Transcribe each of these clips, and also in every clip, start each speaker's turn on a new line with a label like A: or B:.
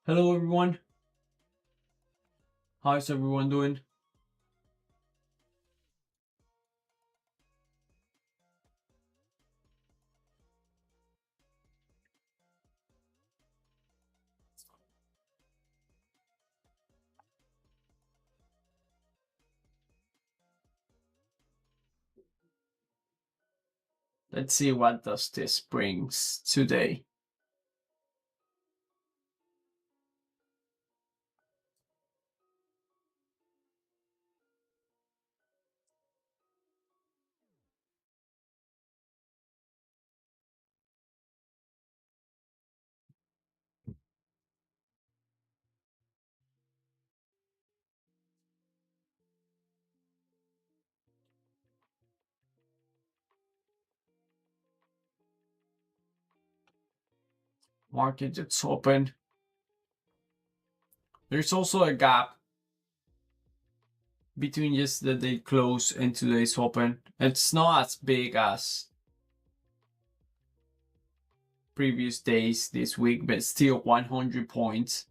A: Hello everyone, how's everyone doing? Let's see what does this brings today. Market just open. There's also a gap between yesterday close and today's open. It's not as big as previous days this week, but still 100 points.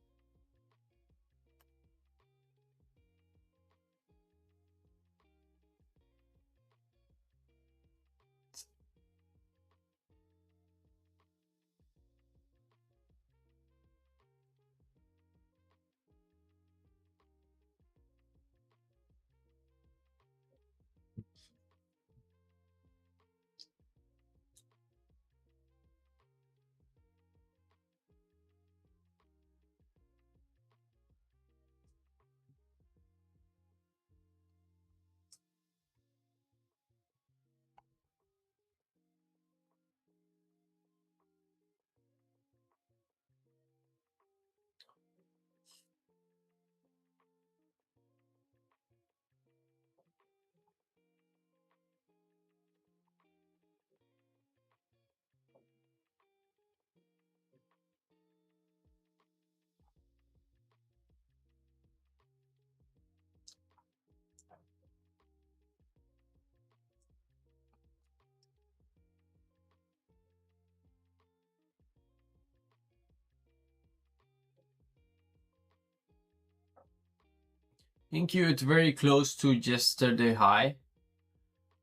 A: Thank you. It's very close to yesterday high,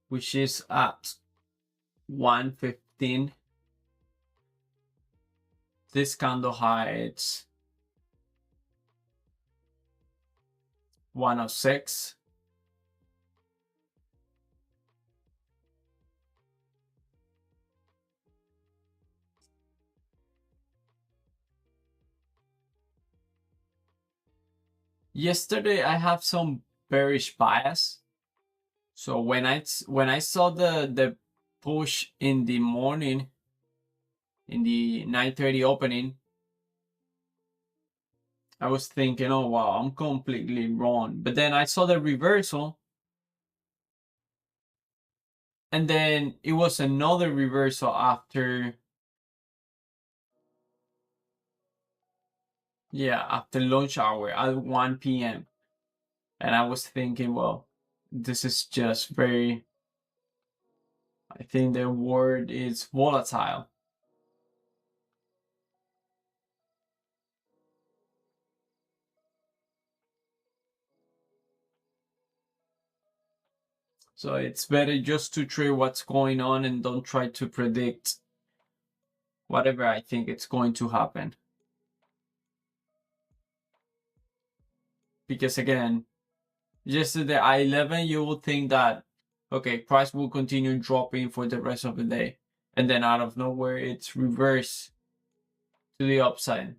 A: which is at 115. This candle high, it's 106. Yesterday I have some bearish bias. So when I saw the push in the morning, in the 9:30 opening, I was thinking, oh wow, I'm completely wrong. But then I saw the reversal, and then it was another reversal after, yeah, after lunch hour at 1 p.m. And I was thinking, well, this is just very, I think the word is volatile. So it's better just to trade what's going on and don't try to predict whatever I think it's going to happen. Because again, yesterday at 11, you would think that, okay, price will continue dropping for the rest of the day. And then out of nowhere, it's reversed to the upside.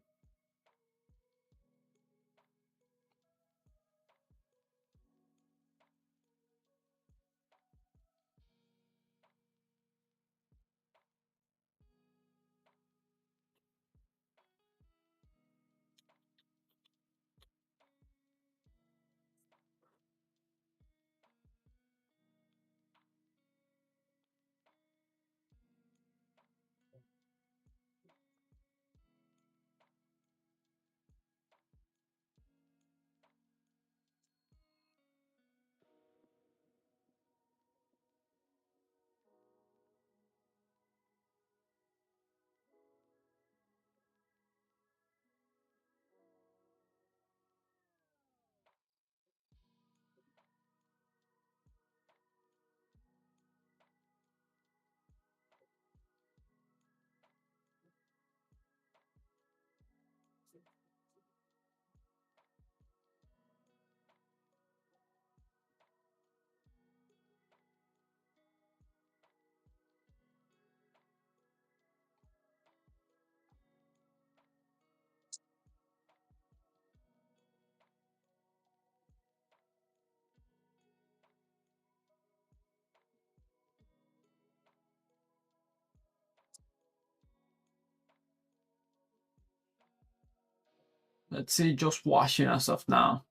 A: Let's see, just watching as of now.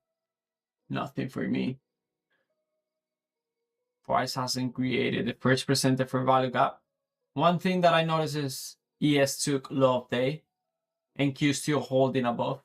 A: Nothing for me. Price hasn't created the first presented for value gap. One thing that I noticed is ES took low of day and Q still holding above.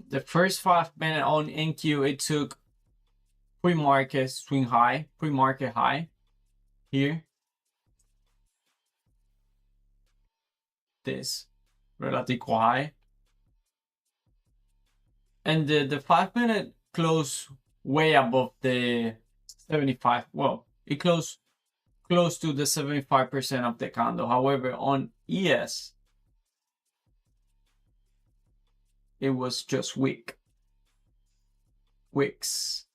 A: The first 5 minutes on NQ, it took pre-market swing high, pre-market high here. This relative high. And the 5 minute close way above the 75. Well, it closed close to the 75% of the candle. However, on ES, it was just weak. Wicks.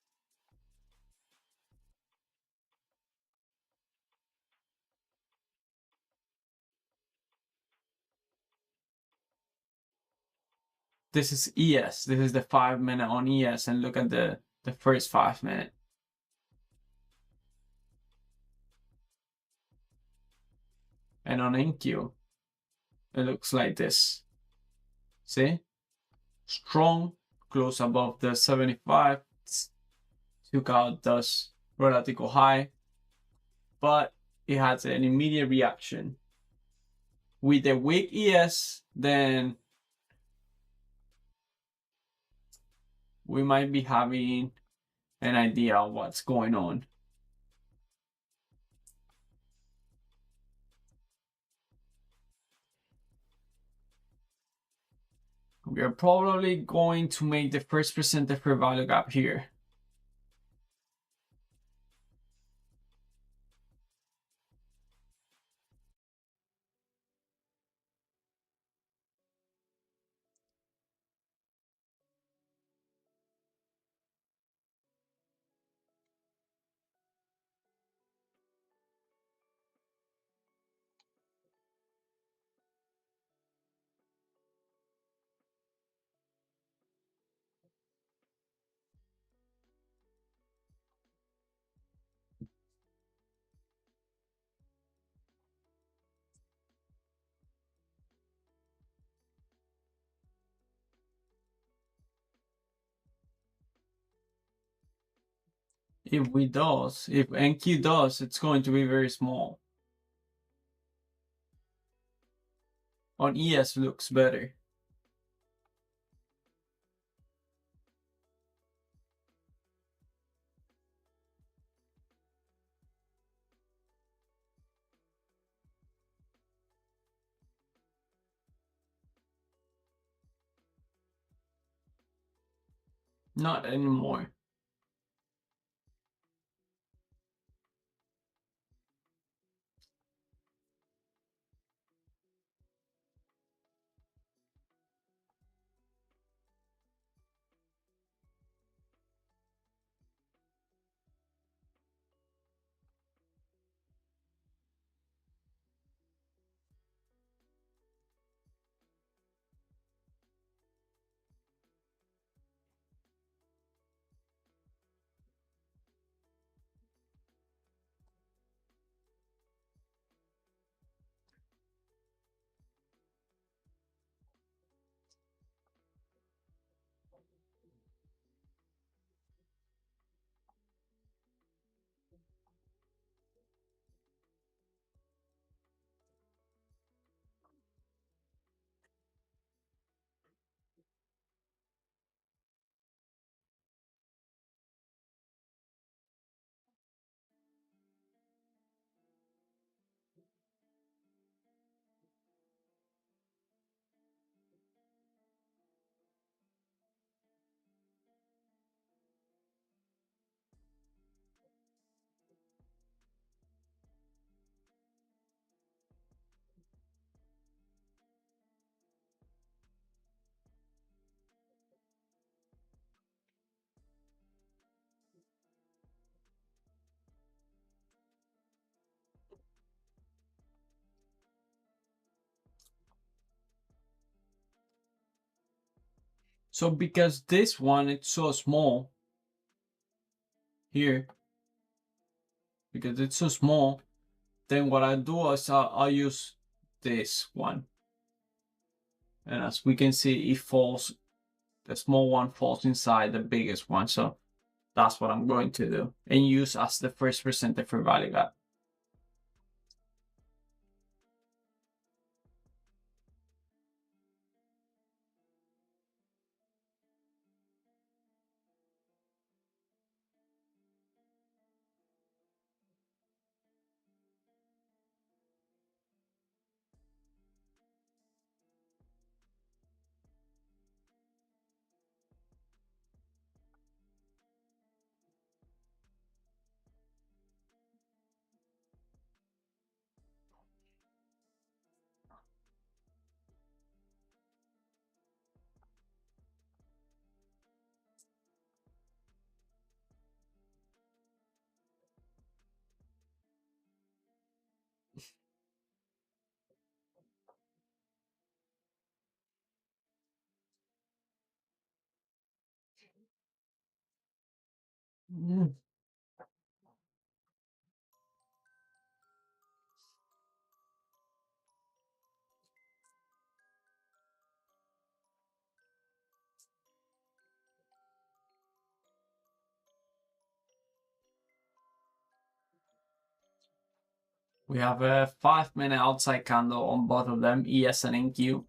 A: This is ES. This is the 5 minute on ES, and look at the first 5 minute. And on NQ, it looks like this. See? Strong, close above the 75. Took out thus relative high, but it has an immediate reaction. With the weak ES, then we might be having an idea of what's going on. We are probably going to make the first presented fair value gap here. If NQ does, it's going to be very small. On ES looks better. Not anymore. So because this one it's so small here, because it's so small, then what I do is I'll use this one. And as we can see, it falls, the small one falls inside the biggest one. So that's what I'm going to do and use as the first percentage for value gap. We have a 5-minute outside candle on both of them, ES and NQ.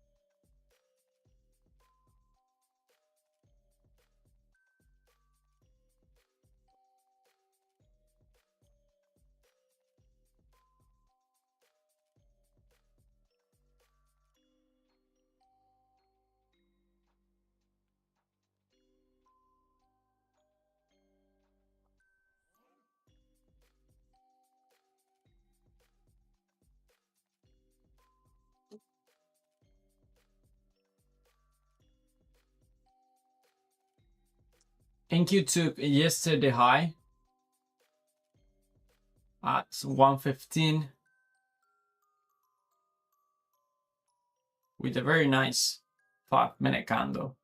A: NQ took yesterday high at 115 with a very nice 5-minute candle.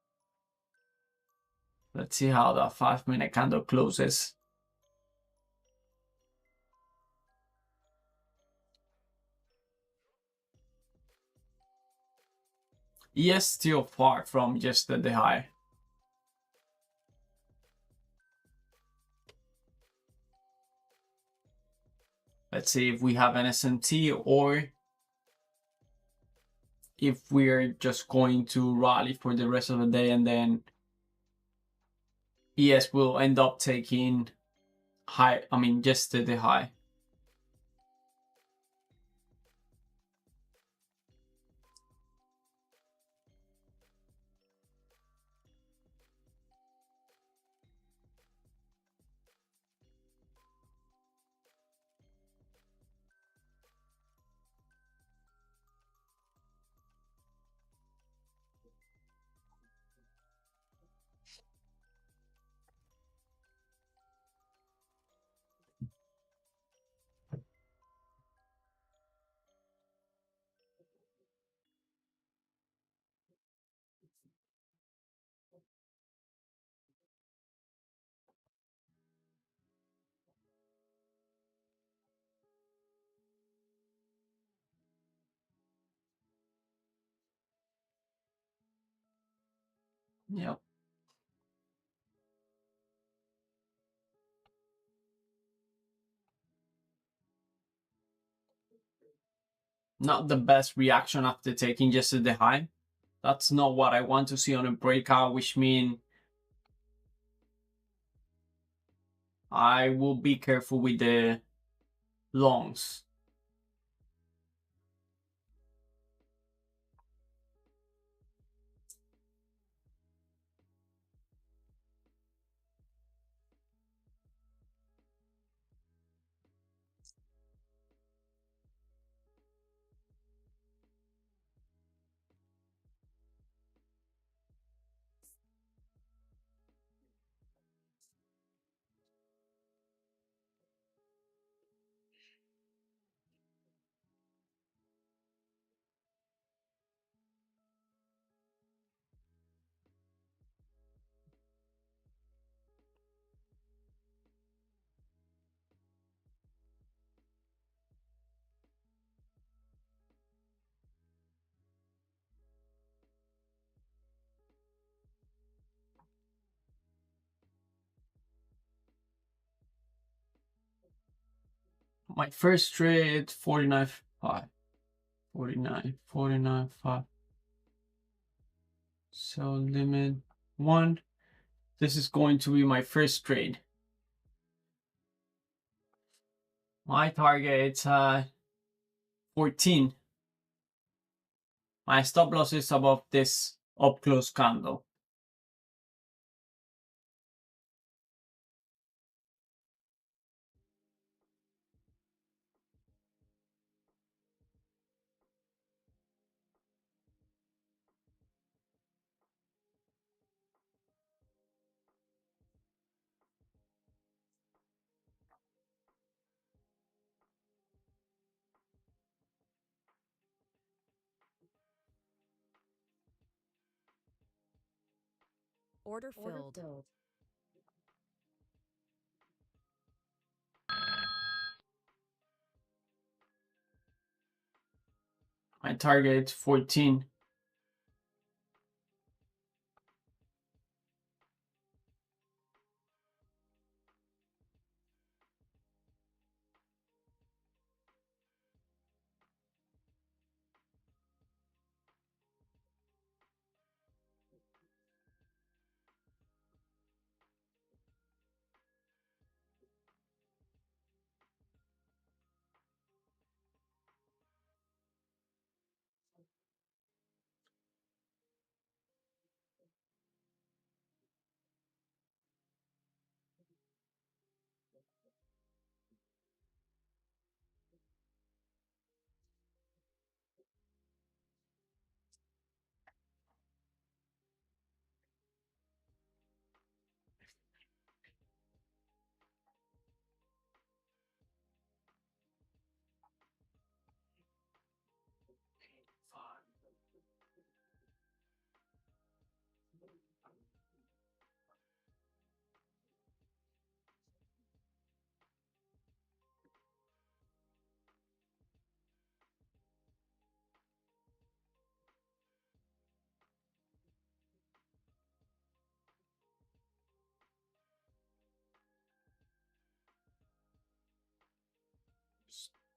A: Let's see how that 5-minute candle closes. ES still far from yesterday high. Let's see if we have an SMT or if we're just going to rally for the rest of the day and then ES will end up taking high, yesterday high. Yep. Not the best reaction after taking yesterday high. That's not what I want to see on a breakout, which means I will be careful with the longs. my first trade 49.5. 49.5. So limit 1. This is going to be my first trade. My target is 14. My stop loss is above this up close candle.
B: Order filled.
A: My target is 14.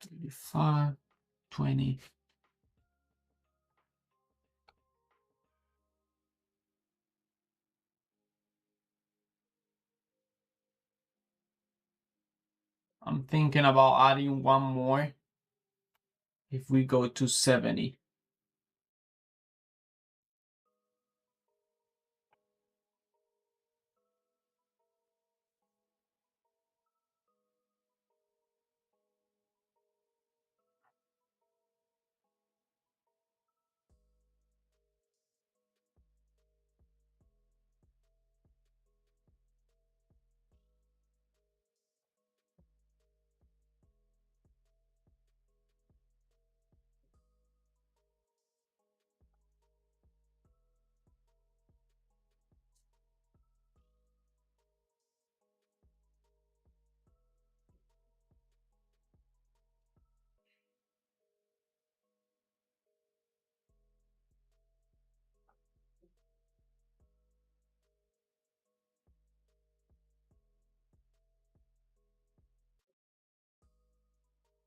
A: $35, $20. I'm thinking about adding one more if we go to 70.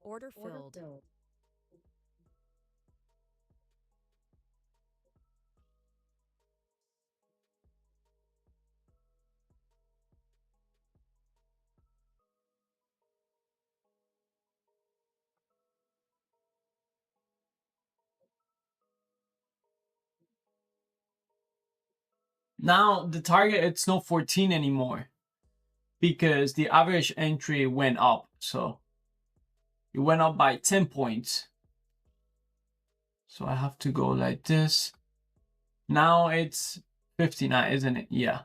B: Order filled.
A: Now the target, it's not 14 anymore because the average entry went up. So it went up by 10 points. So I have to go like this. Now it's 59, isn't it? Yeah,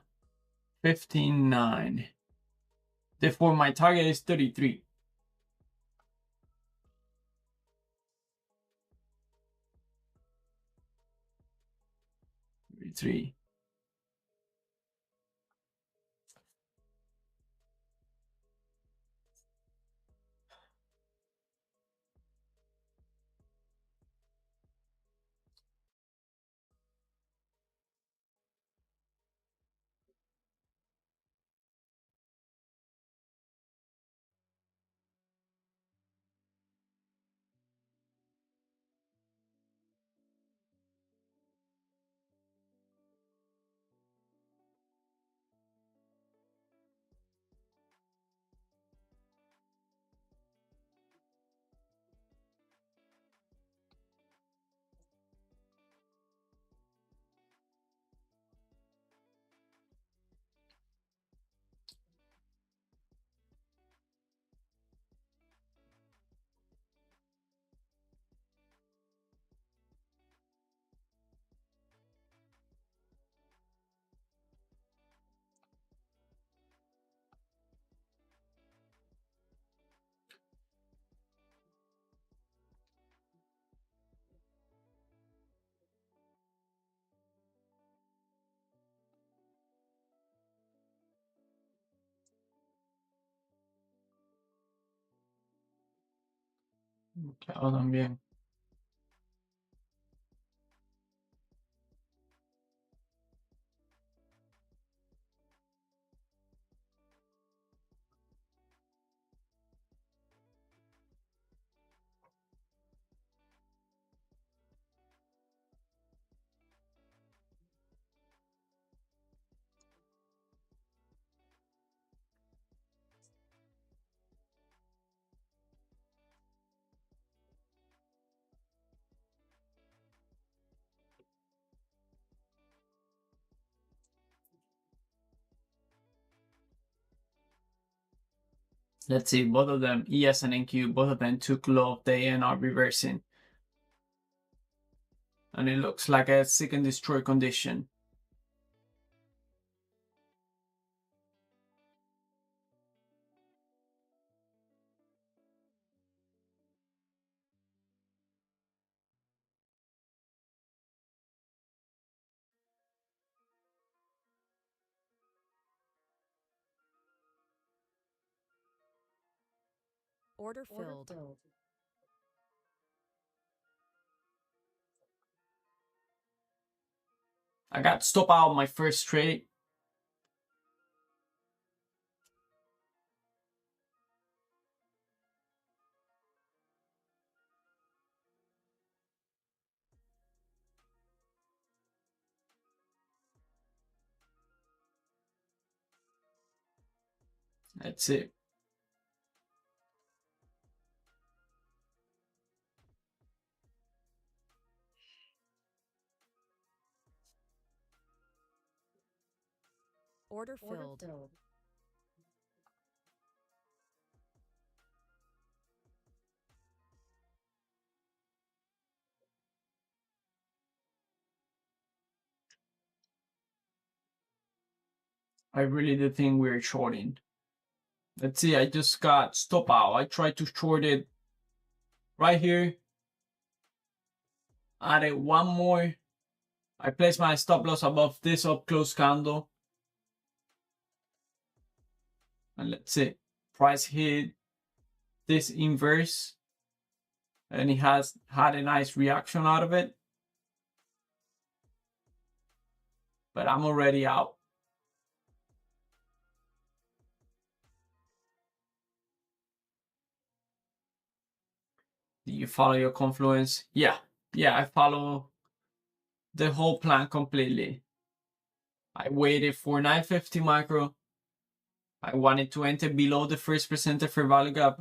A: 59. Therefore, my target is 33. 33. Claro, también. Let's see, both of them, ES and NQ, both of them took low of day and are reversing. And it looks like a seek and destroy condition.
B: Order filled.
A: I got stop out my first trade. That's it.
B: Order filled.
A: I really do think we're shorting. Let's see, I just got stop out. I tried to short it right here. Added one more. I placed my stop loss above this up close candle. And let's see, price hit this inverse. And it has had a nice reaction out of it. But I'm already out. Do you follow your confluence? Yeah, I follow the whole plan completely. I waited for 950 micro. I wanted to enter below the first percentile fair value gap.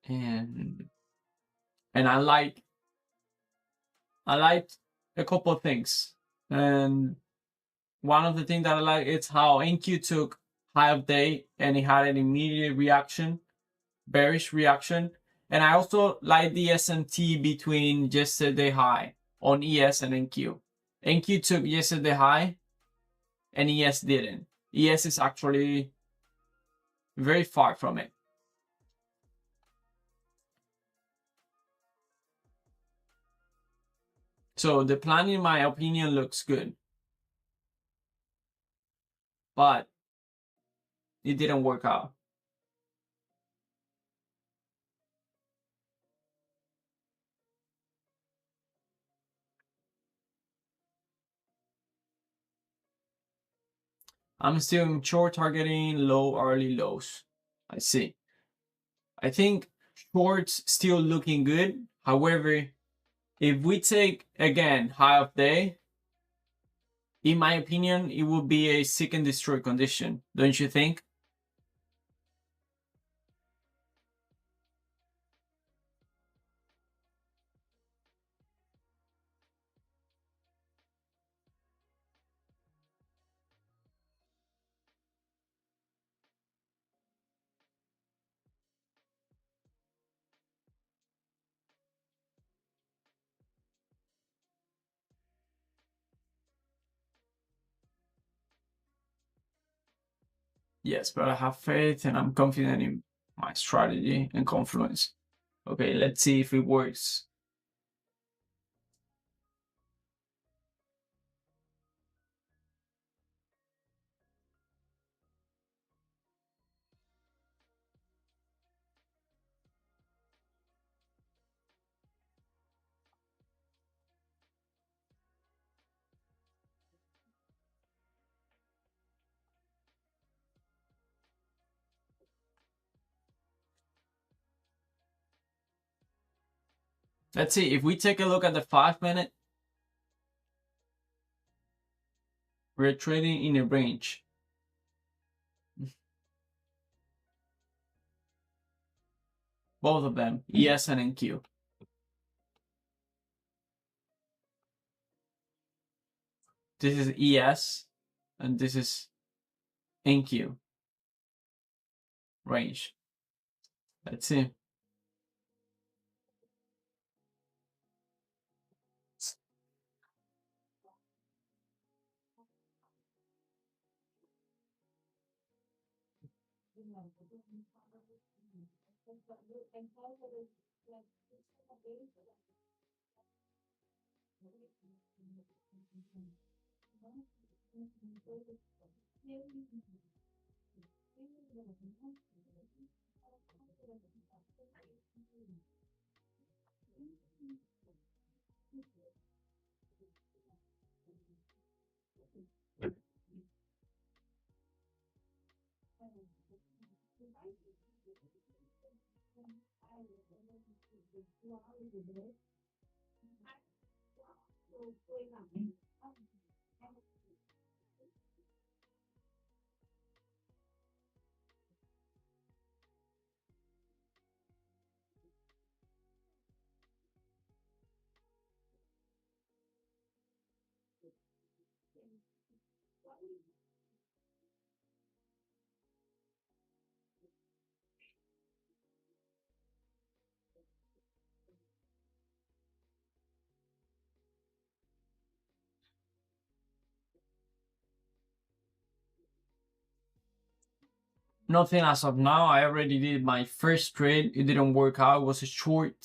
A: And I liked a couple of things. And one of the things that I like is how NQ took high of day and it had an immediate reaction, bearish reaction. And I also like the SMT between yesterday high on ES and NQ. NQ took yesterday high and ES didn't. ES is actually very far from it. So the plan, in my opinion, looks good. But it didn't work out. I'm still in short targeting low early lows. I see. I think shorts still looking good. However, if we take again high of day, in my opinion, it would be a seek and destroy condition. Don't you think? Yes, but I have faith and I'm confident in my strategy and confluence. Okay, let's see if it works. Let's see, if we take a look at the 5-minute, we're trading in a range. Both of them, ES and NQ. This is ES and this is NQ range. Let's see. Nothing as of now. I already did my first trade. It didn't work out. It was a short.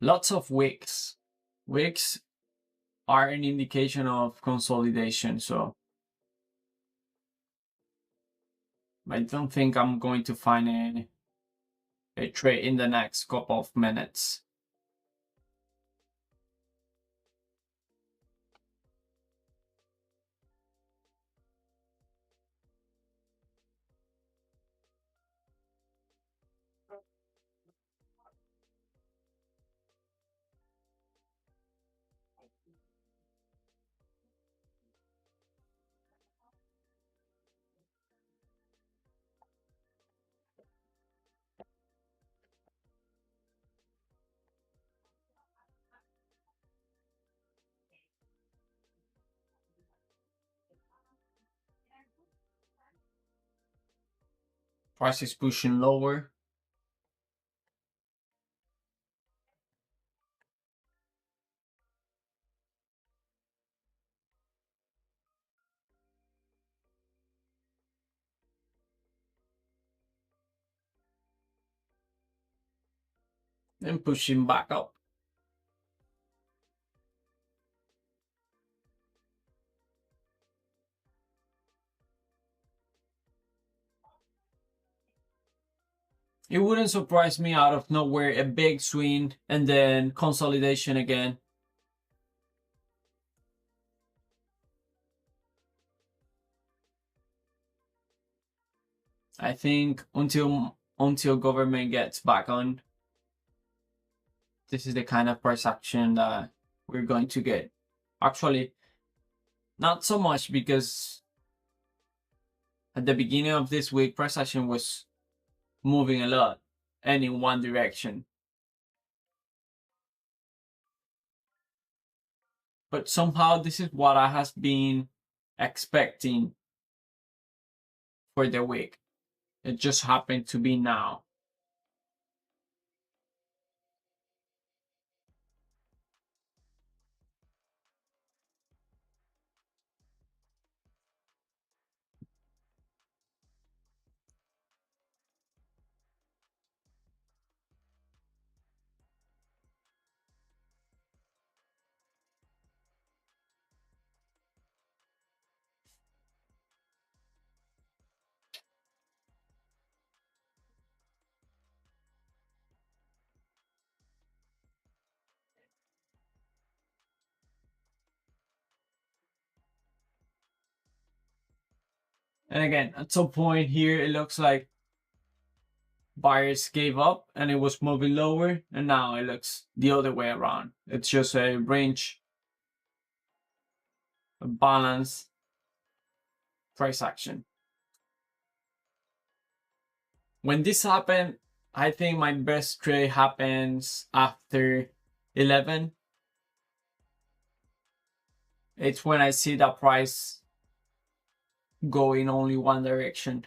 A: Lots of wicks. Wicks are an indication of consolidation, so I don't think I'm going to find a trade in the next couple of minutes. Price is pushing lower. And pushing back up. It wouldn't surprise me out of nowhere, a big swing and then consolidation again. I think until government gets back on, this is the kind of price action that we're going to get. Actually, not so much, because at the beginning of this week, price action was moving a lot and in one direction. But somehow this is what I has been expecting for the week. It just happened to be now. And again, at some point here, it looks like buyers gave up and it was moving lower, and now it looks the other way around. It's just a range, a balance price action. When this happened, I think my best trade happens after 11. It's when I see the price go in only one direction.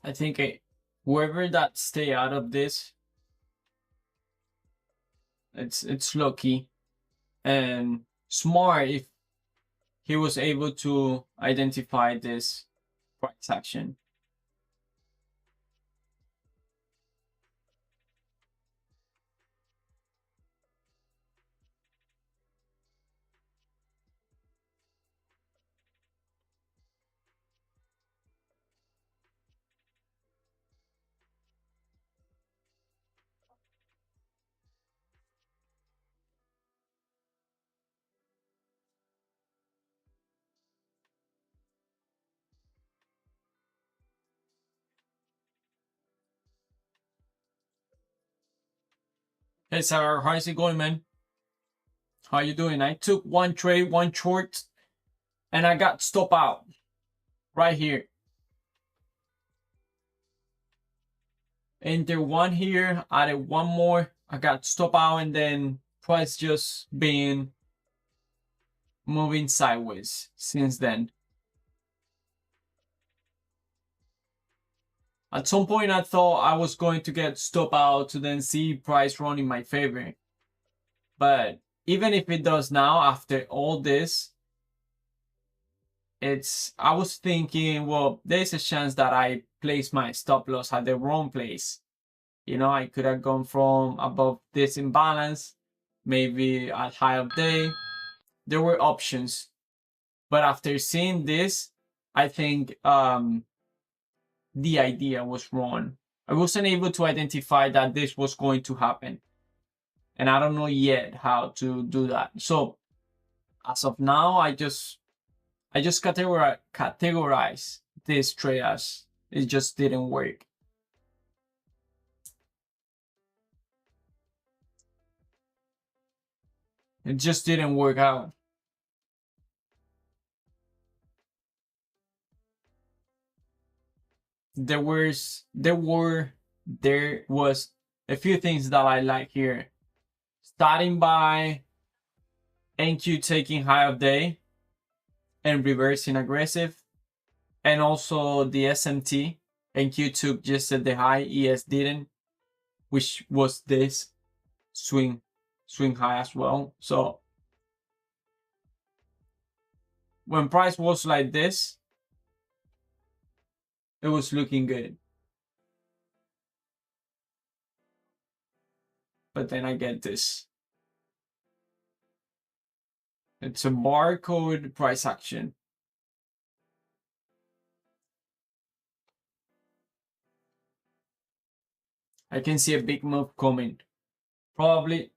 A: I think whoever that stay out of this, it's lucky and smart if he was able to identify this price action. Hey Sarah, how's it going, man? How you doing? I took one trade, one short, and I got stop out right here. Enter one here, added one more, I got stop out, and then price just been moving sideways since then. At some point I thought I was going to get stop out to then see price run in my favor. But even if it does now, after all this, I was thinking, well, there's a chance that I place my stop loss at the wrong place. You know, I could have gone from above this imbalance, maybe at high of day. There were options. But after seeing this, I think the idea was wrong. I wasn't able to identify that this was going to happen. And I don't know yet how to do that. So as of now, I just categorize this trade as. It just didn't work. It just didn't work out. There was a few things that I like here. Starting by NQ taking high of day and reversing aggressive, and also the SMT. NQ took just at the high, ES didn't, which was this swing high as well. So when price was like this, it was looking good. But then I get this. It's a barcode price action. I can see a big move coming. Probably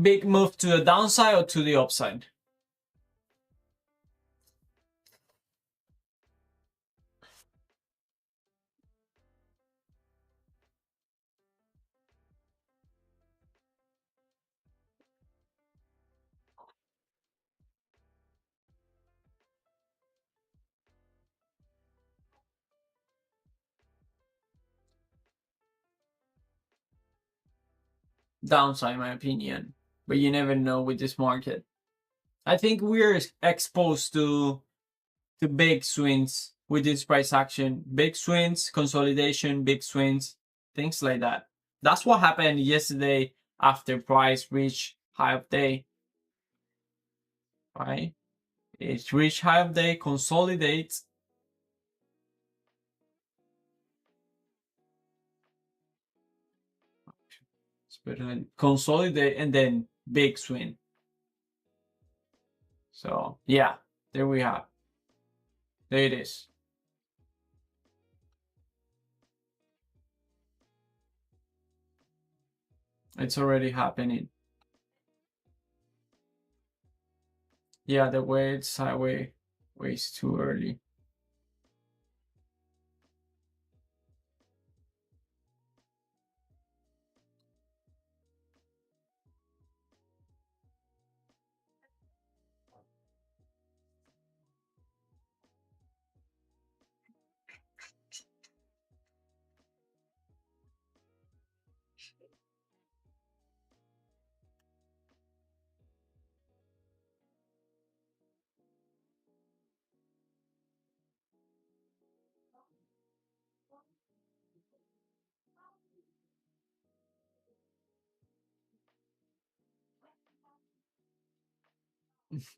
A: big move to the downside or to the upside. Downside, in my opinion. But you never know with this market. I think we're exposed to big swings with this price action. Big swings, consolidation, big swings, things like that. That's what happened yesterday after price reached high of day. Right? It reached high of day, consolidates. Consolidate and then big swing. So yeah, there we have. There it is. It's already happening. Yeah, the way it's sideways way too early.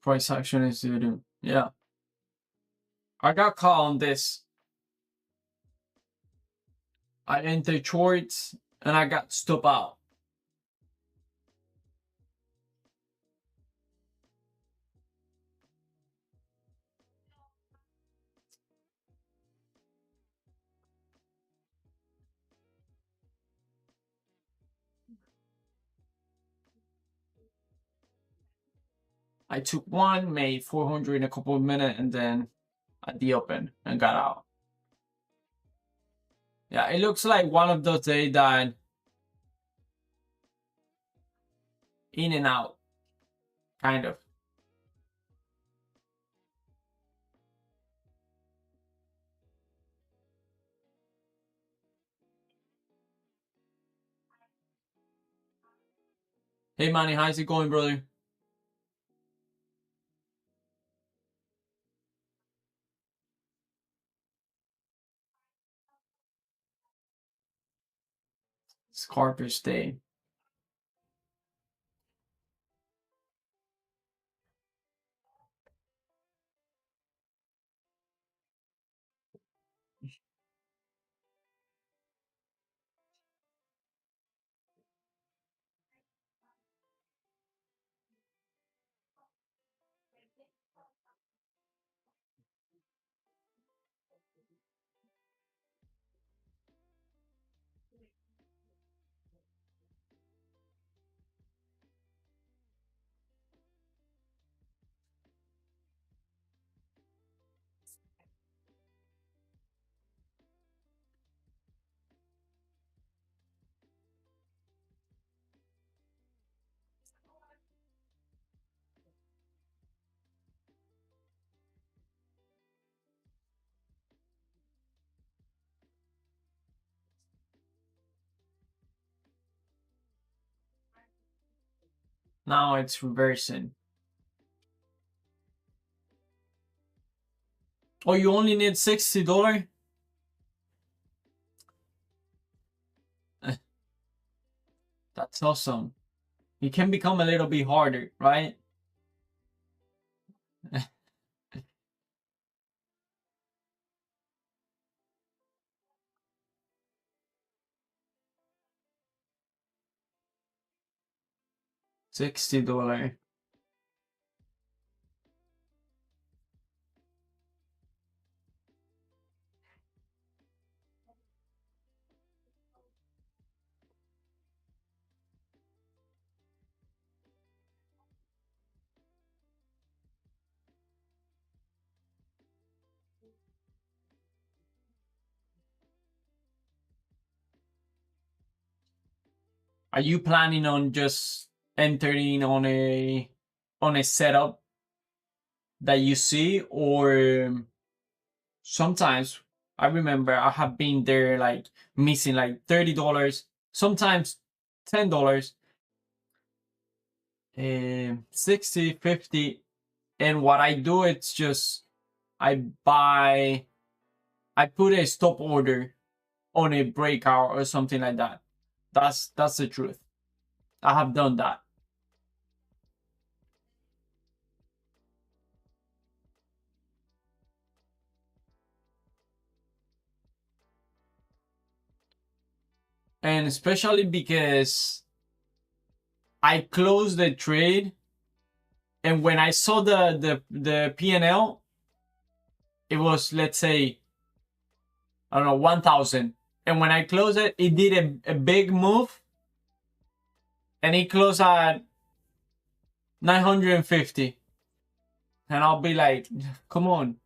A: Price action is due. Yeah. I got caught on this. I entered shorts and I got stopped out. I took one, made 400 in a couple of minutes, and then at the open and got out. Yeah, it looks like one of those days that in and out, kind of. Hey Manny, how's it going, brother? Scarfish day. Now it's reversing. Oh, you only need $60? That's awesome. It can become a little bit harder, right? $60. Are you planning on just entering on a setup that you see, or sometimes I remember I have been there like missing like $30, sometimes $10, 60, 50, and what I do it's just I buy, I put a stop order on a breakout or something like that. That's the truth. I have done that. And especially because I closed the trade, and when I saw the P&L, it was, let's say, I don't know, 1,000. And when I closed it, it did a big move, and it closed at 950. And I'll be like, come on.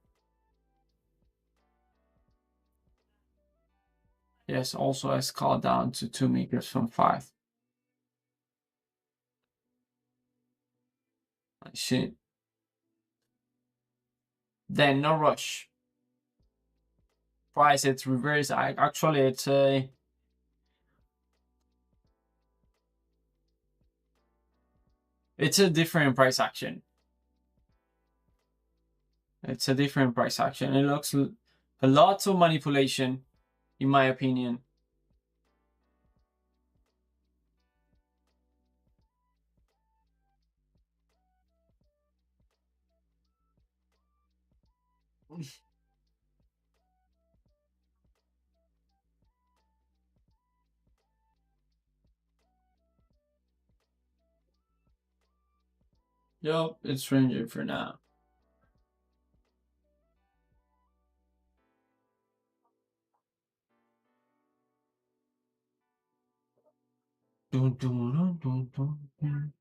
A: Yes, also I scaled down to 2 meters from 5. Shit. Then no rush. Price it's reverse. Actually it's a different price action. It's a different price action. It looks a lot of manipulation, in my opinion. Yup, it's ranging for now. Dun, dun, dun, dun, dun, dun.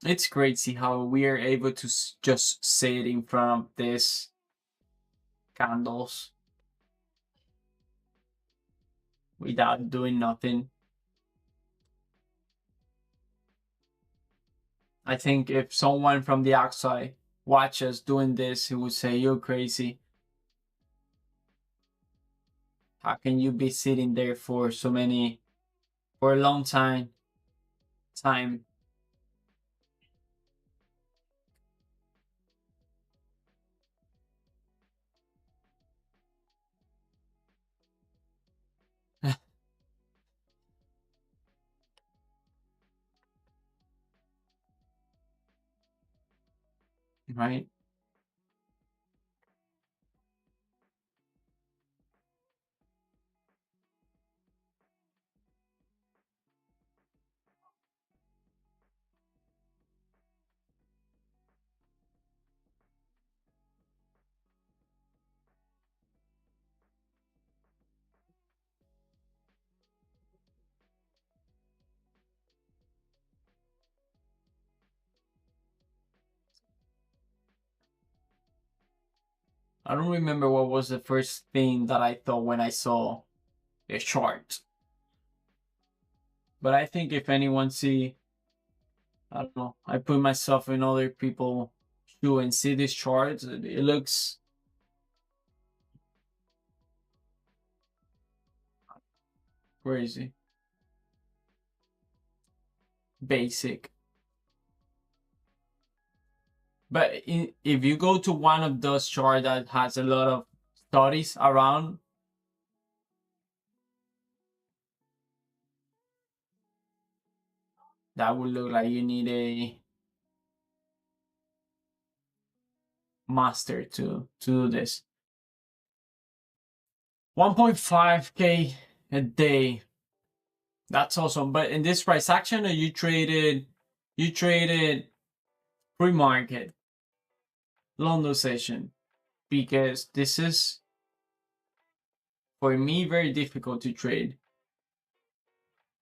A: It's crazy how we are able to just sit in front of these candles without doing nothing. I think if someone from the outside watch us doing this, he would say, "You're crazy. How can you be sitting there for for a long time?" Right? I don't remember what was the first thing that I thought when I saw a chart. But I think if anyone see, I don't know, I put myself in other people's shoe and see these charts, it looks crazy. Basic. But if you go to one of those charts that has a lot of studies around, that would look like you need a master to do this. 1.5K a day. That's awesome. But in this price action, you traded pre-market, London session, because this is for me very difficult to trade.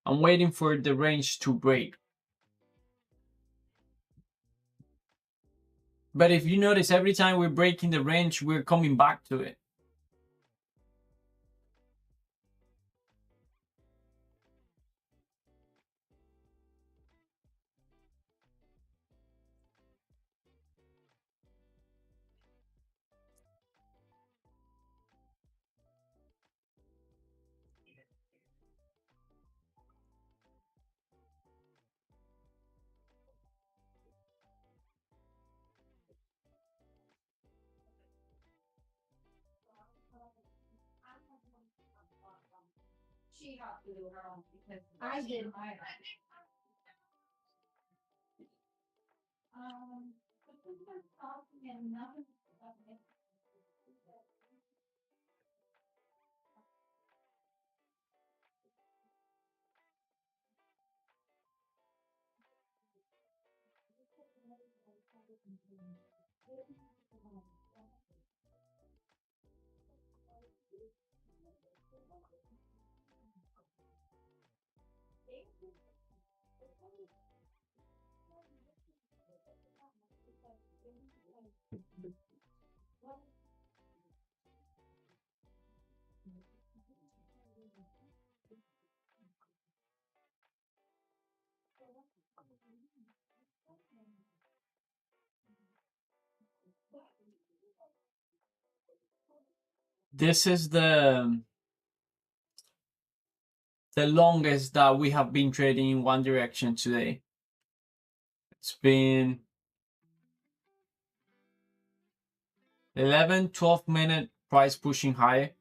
A: I'm waiting for the range to break. But if you notice, every time we're breaking the range, we're coming back to it. This is the longest that we have been trading in one direction today. It's been 11-12 minute price pushing higher.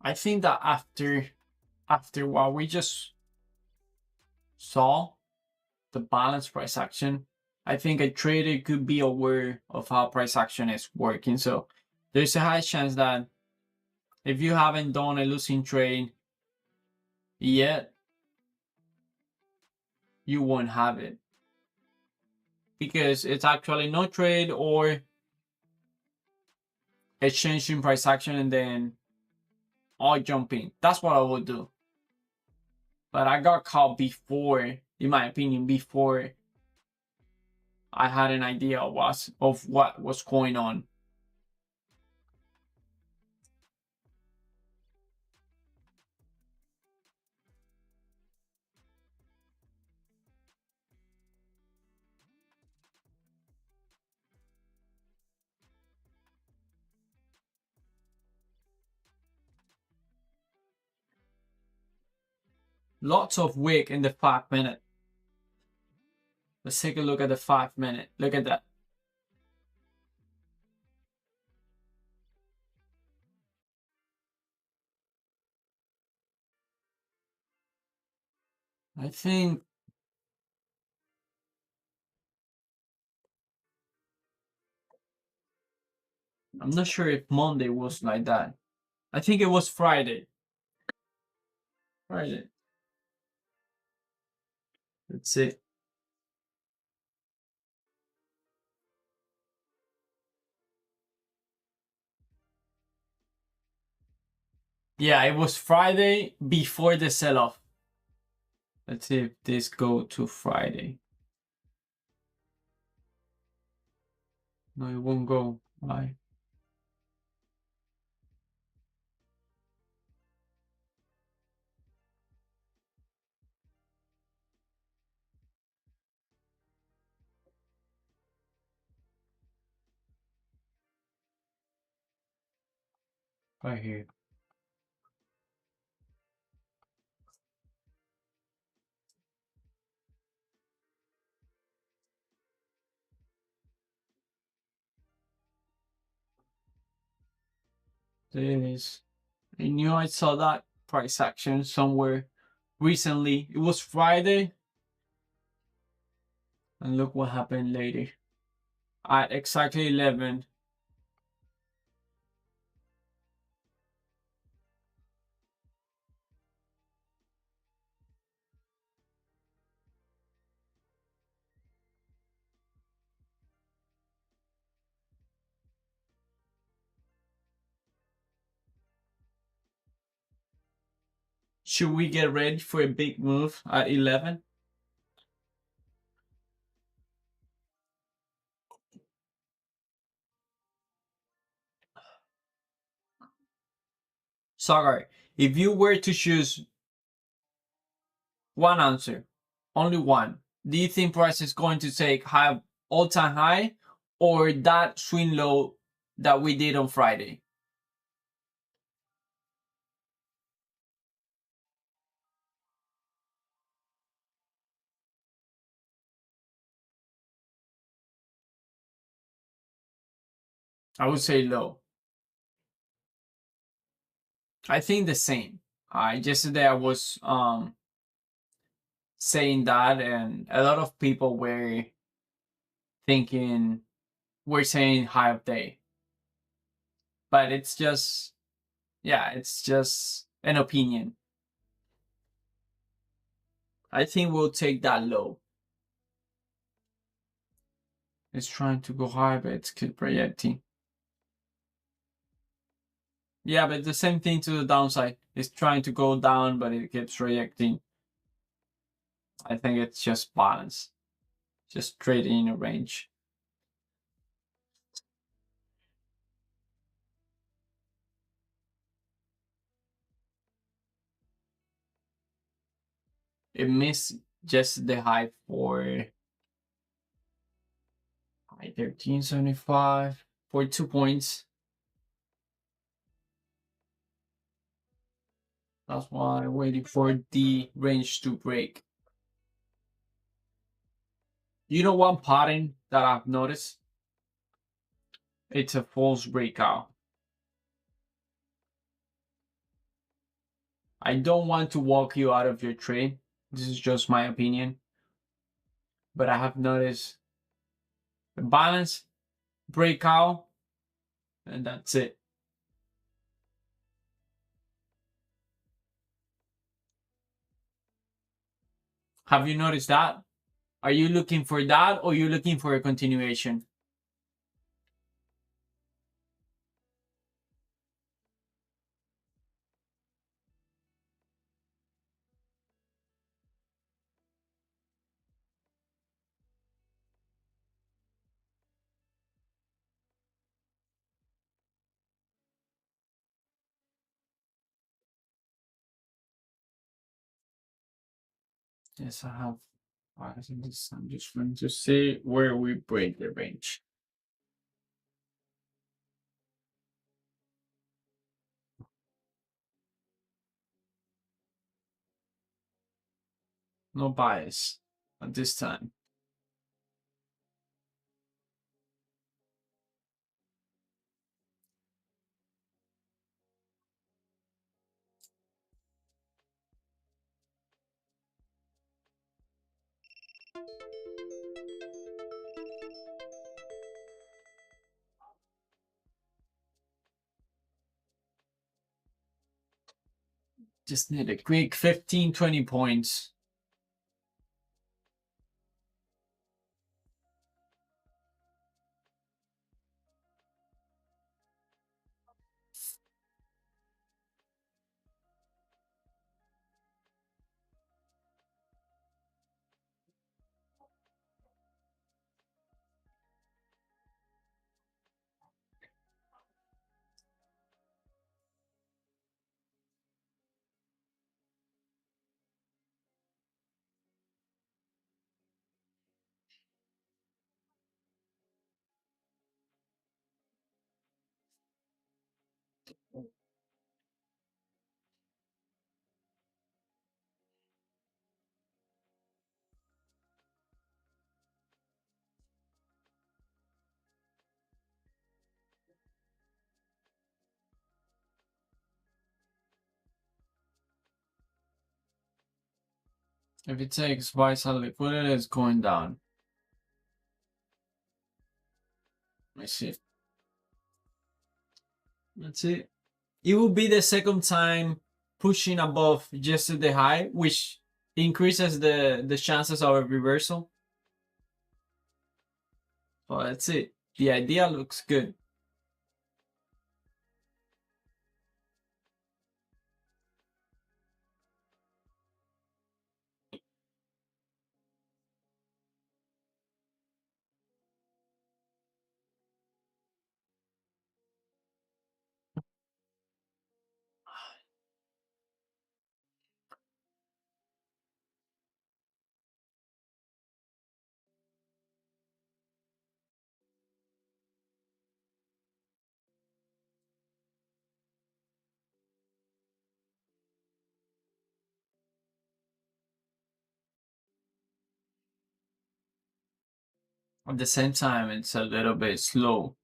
A: I think that after what we just saw, the balance price action, I think a trader could be aware of how price action is working. So there's a high chance that if you haven't done a losing trade yet, you won't have it, because it's actually no trade or a change in price action and then I'll jump in. That's what I would do. But I got caught before, in my opinion, before I had an idea of what was going on. Lots of wick in the 5 minute. Let's take a look at the 5 minute. Look at that. I think I'm not sure if Monday was like that. I think it was Friday. Friday. Let's see. Yeah, it was Friday before the sell-off. Let's see if this go to Friday. No, it won't go. Why? Right here. There it is. I knew I saw that price action somewhere recently. It was Friday. And look what happened later. At exactly 11. Should we get ready for a big move at 11? Sagar, if you were to choose one answer, only one, do you think price is going to take all-time high or that swing low that we did on Friday? I would say low. I think the same. Yesterday I was saying that, and a lot of people were thinking we're saying high of day, but it's just it's just an opinion. I think we'll take that low. It's trying to go high, but it's keep projecting. Yeah, but the same thing to the downside. It's trying to go down, but it keeps reacting. I think it's just balance. Just trading in a range. It missed just the high for high 1375 for 2 points. That's why I'm waiting for the range to break. You know one pattern that I've noticed? It's a false breakout. I don't want to walk you out of your trade. This is just my opinion. But I have noticed the balance, breakout, and that's it. Have you noticed that? Are you looking for that or are you looking for a continuation? Yes, I have. I'm just going to see where we break the range. No bias at this time. Just need a quick 15-20 points. If it takes twice on liquidity, it's going down. Let's see. Let's see. It will be the second time pushing above yesterday high, which increases the chances of a reversal. So let's see. The idea looks good. At the same time, it's a little bit slow.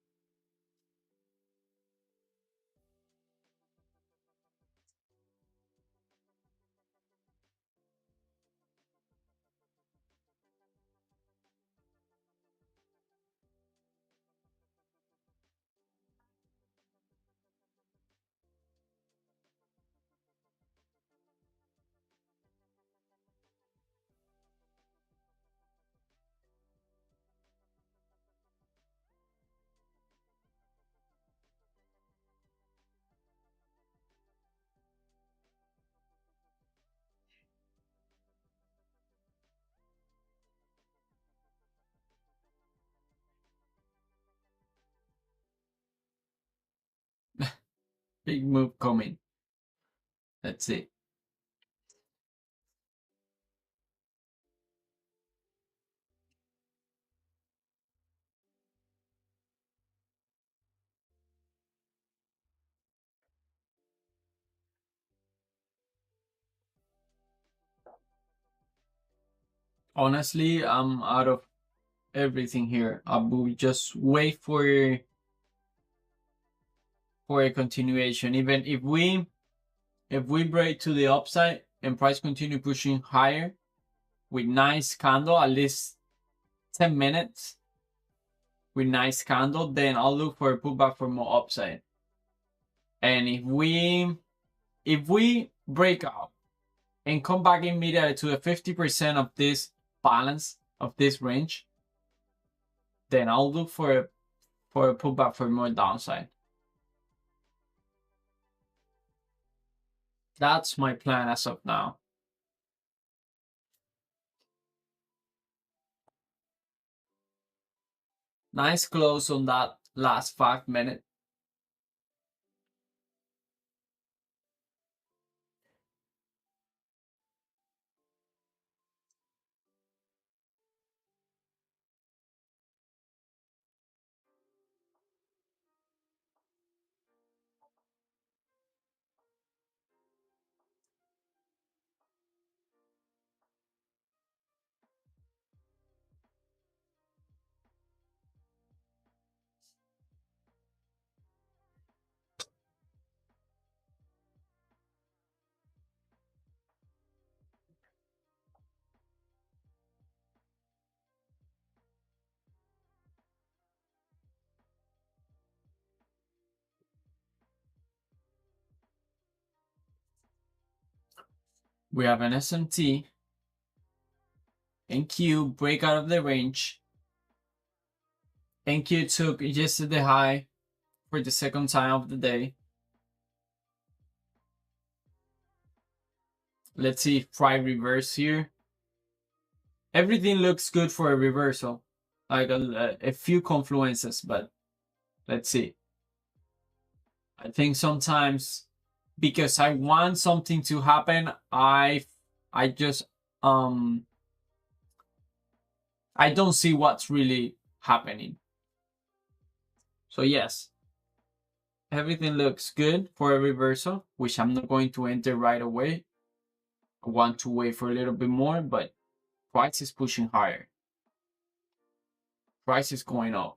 A: Big move coming. That's it. Honestly, I'm out of everything here. I will just wait for a continuation. Even if we break to the upside and price continue pushing higher with nice candle, at least 10 minutes with nice candle, then I'll look for a pullback for more upside. And if we break out and come back immediately to the 50% of this balance of this range, then I'll look for a pullback for more downside. That's my plan as of now. Nice close on that last 5 minutes. We have an SMT, NQ break out of the range. NQ took yesterday high for the second time of the day. Let's see if price reverse here. Everything looks good for a reversal, like a few confluences, but let's see. I think sometimes because I want something to happen, I just I don't see what's really happening. So yes, everything looks good for a reversal, which I'm not going to enter right away. I want to wait for a little bit more, but price is pushing higher. Price is going up.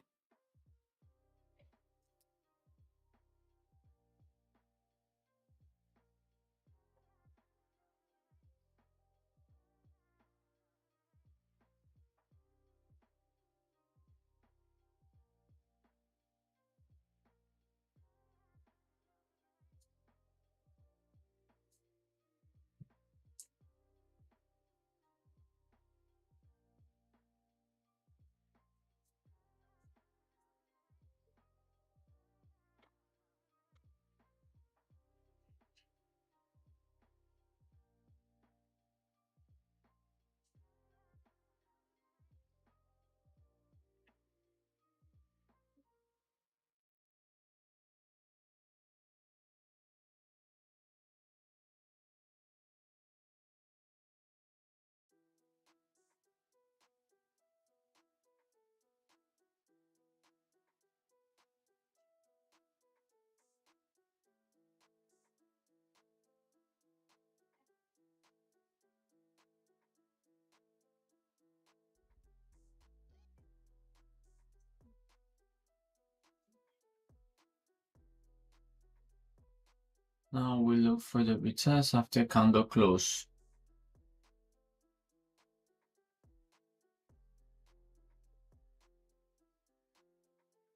A: Now we look for the retest after candle close.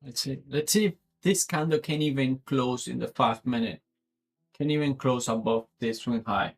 A: Let's see if this candle can even close in the 5 minute. Can even close above this swing high.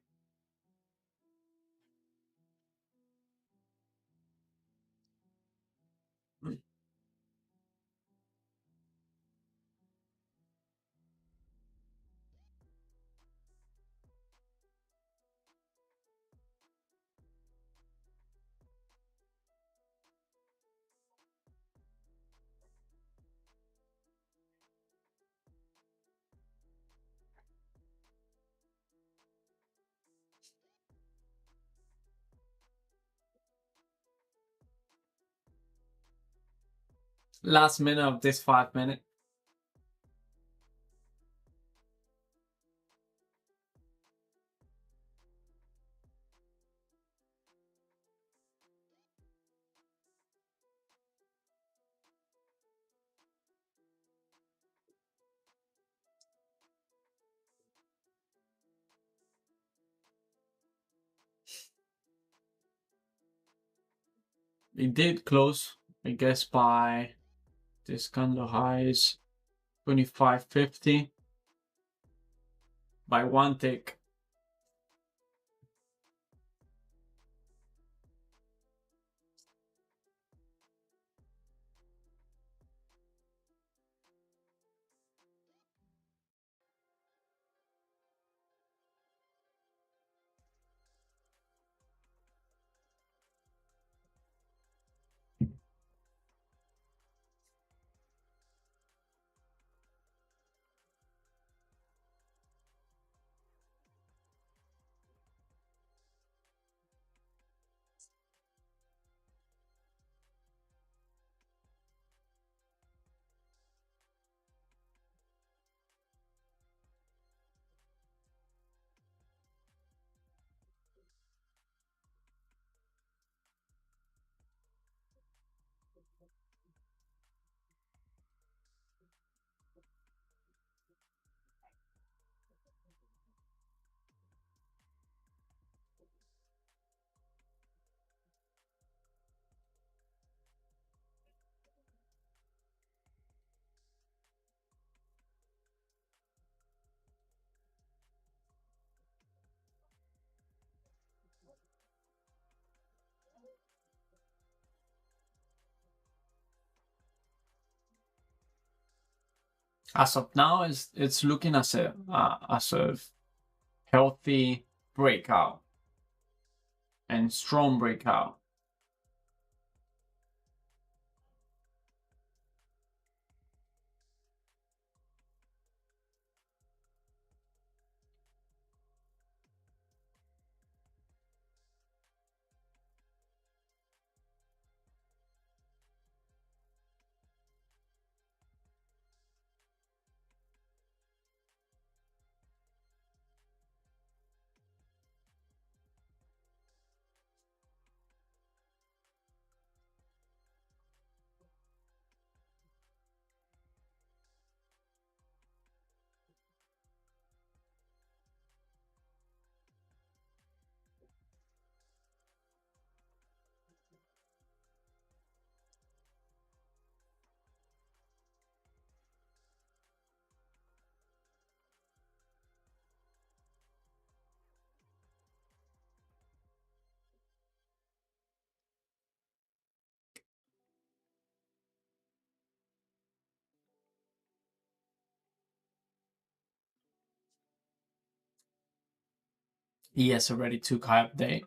A: Last minute of this 5 minute. It did close, I guess, by this candle highs 25.50 by one tick. As of now, it's looking as a healthy breakout and strong breakout. ES already took high update.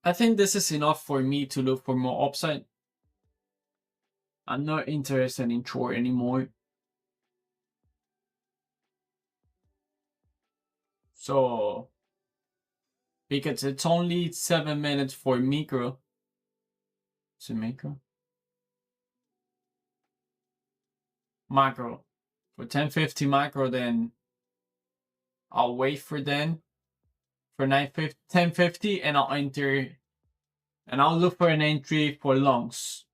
A: I think this is enough for me to look for more upside. I'm not interested in short anymore. So, because it's only 7 minutes for micro. Is it micro? Macro. For 1050 macro, then I'll wait for then for 1050 and I'll enter and I'll look for an entry for longs.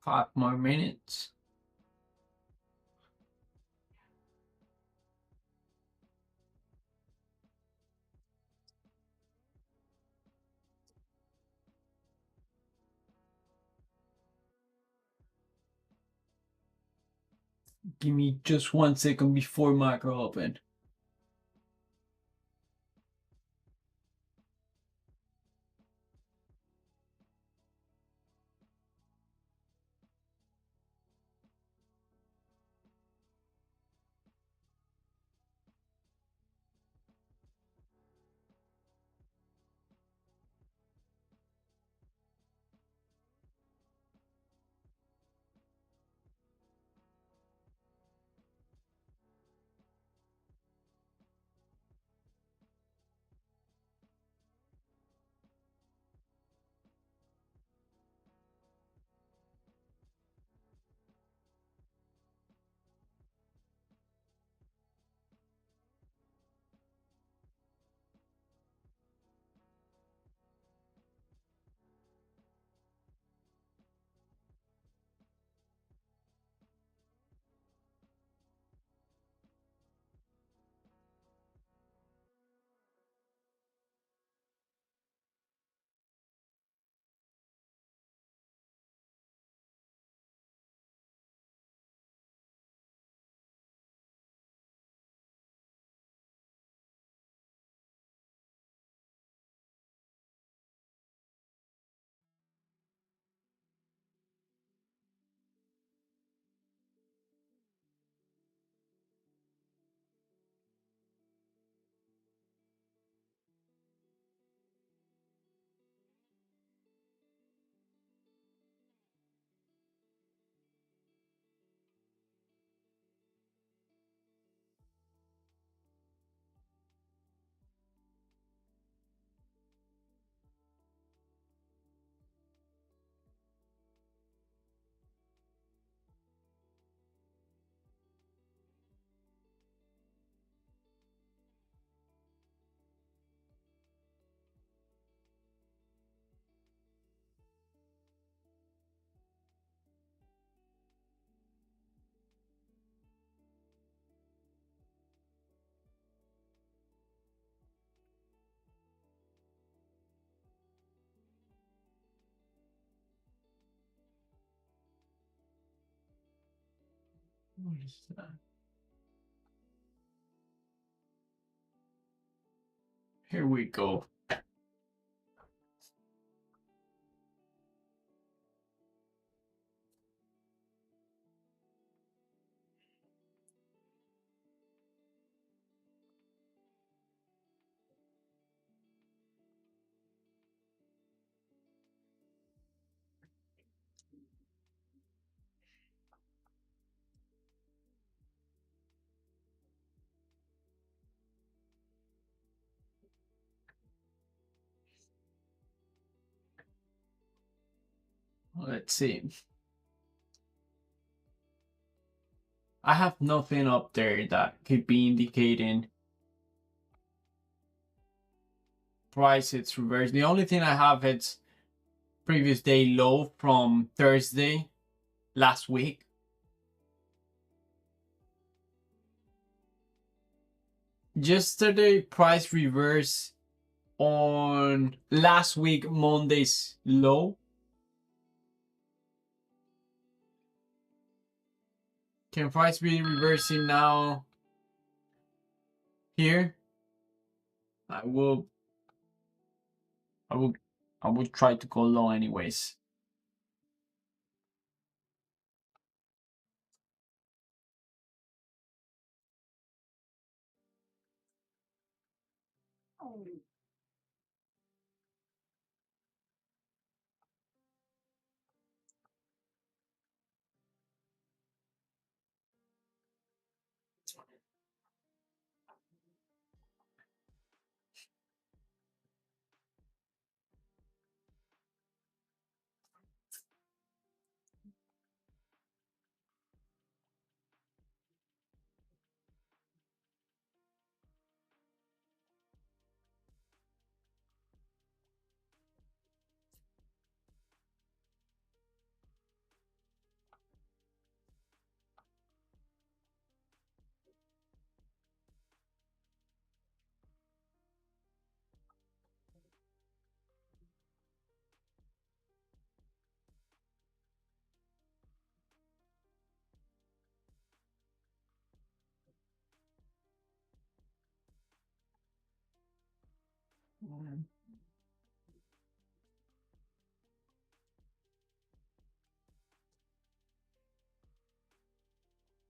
A: Five more minutes. Give me just 1 second before macro open. What is that? Here we go. Let's see. I have nothing up there that could be indicating price it's reversed. The only thing I have is previous day low from Thursday last week. Yesterday price reversed on last week Monday's low. Can price be reversing now here? I will try to go long anyways.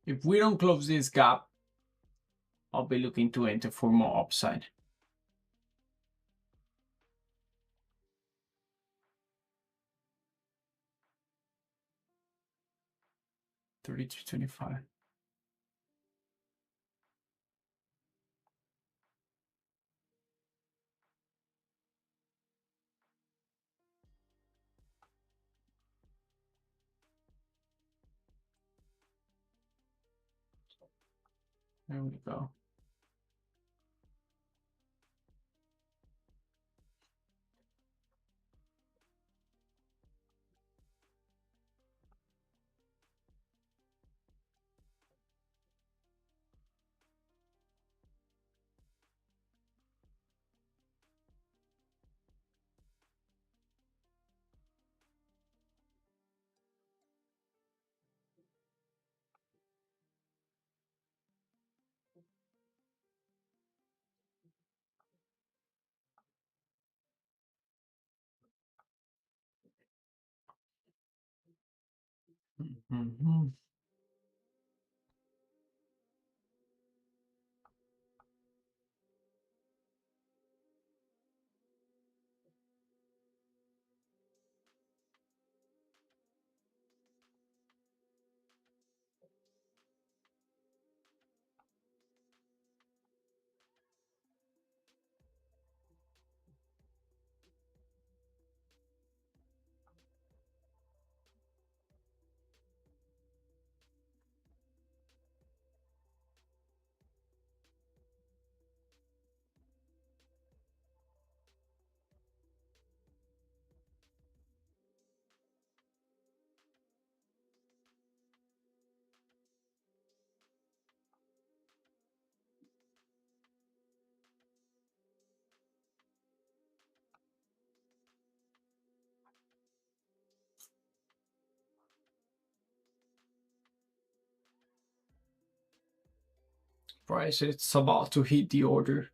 A: If we don't close this gap, I'll be looking to enter for more upside. 32.25. There we go. Mhm. Price, it's about to hit the order.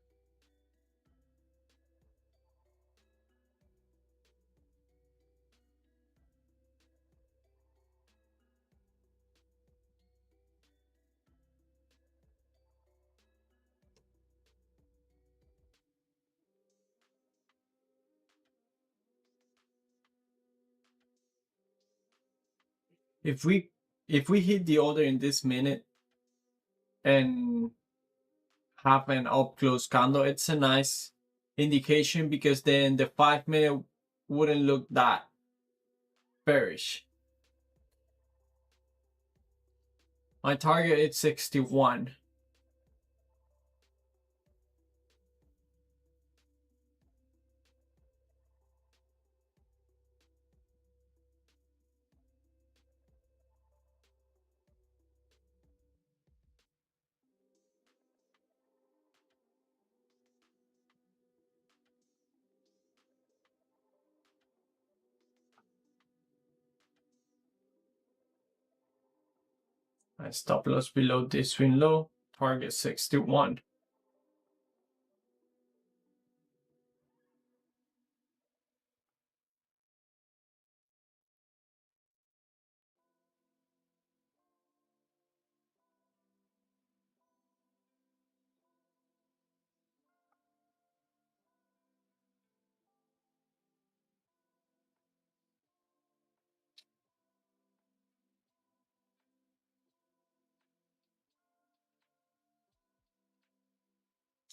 A: If we hit the order in this minute and have an up close candle, it's a nice indication, because then the 5-minute wouldn't look that bearish. My target is 61. My stop loss below this swing low, target 61.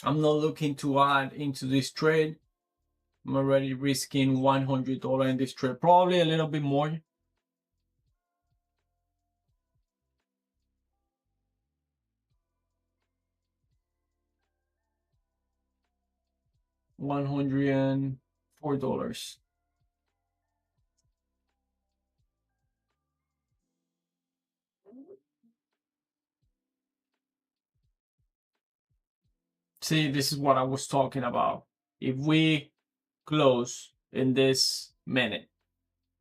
A: I'm not looking to add into this trade. I'm already risking $100 in this trade, probably a little bit more. $104. See, this is what I was talking about. If we close in this minute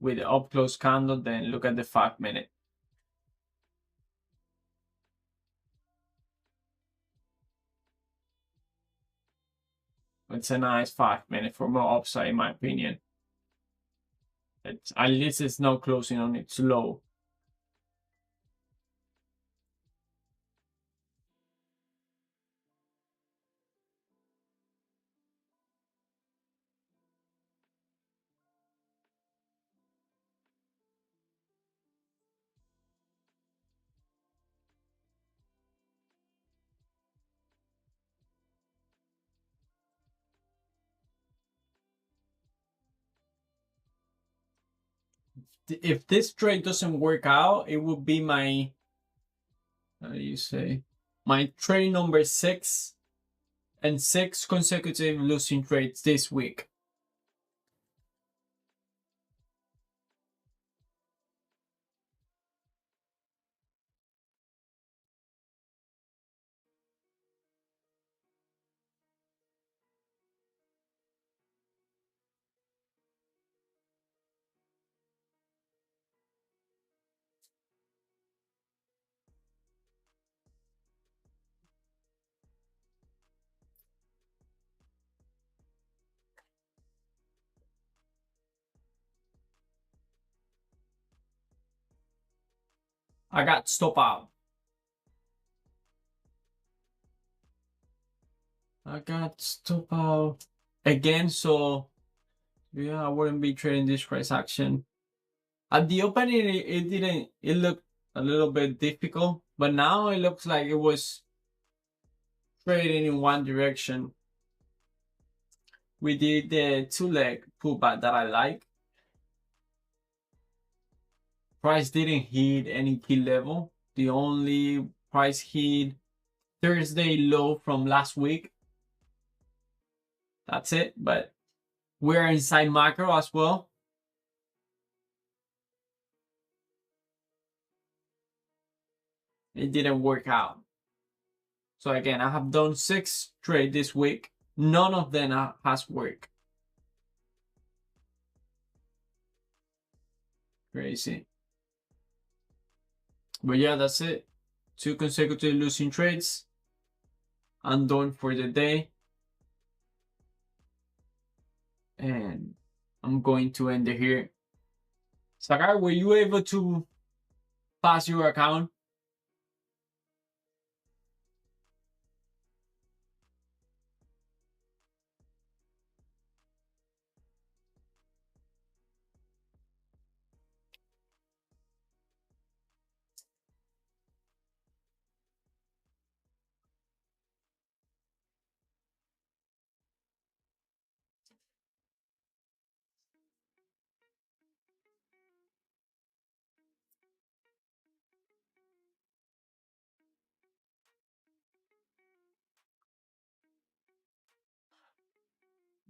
A: with the up close candle, then look at the 5-minute. It's a nice 5-minute for more upside, in my opinion. At least it's not closing on its low. If this trade doesn't work out, it would be my, how do you say, my trade number 6 and 6 consecutive losing trades this week. I got stop out. I got stop out again, so yeah, I wouldn't be trading this price action. At the opening, it looked a little bit difficult, but now it looks like it was trading in one direction. We did the 2-leg pullback that I like. Price didn't hit any key level. The only price hit Thursday low from last week. That's it, but we're inside macro as well. It didn't work out. So again, I have done 6 trades this week. None of them has worked. Crazy. But yeah, that's it. 2 consecutive losing trades. I'm done for the day. And I'm going to end it here. Sagar, were you able to pass your account?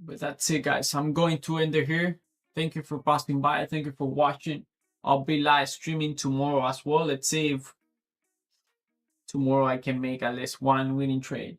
A: But that's it, guys. I'm going to end it here. Thank you for passing by. Thank you for watching. I'll be live streaming tomorrow as well. Let's see if tomorrow I can make at least one winning trade.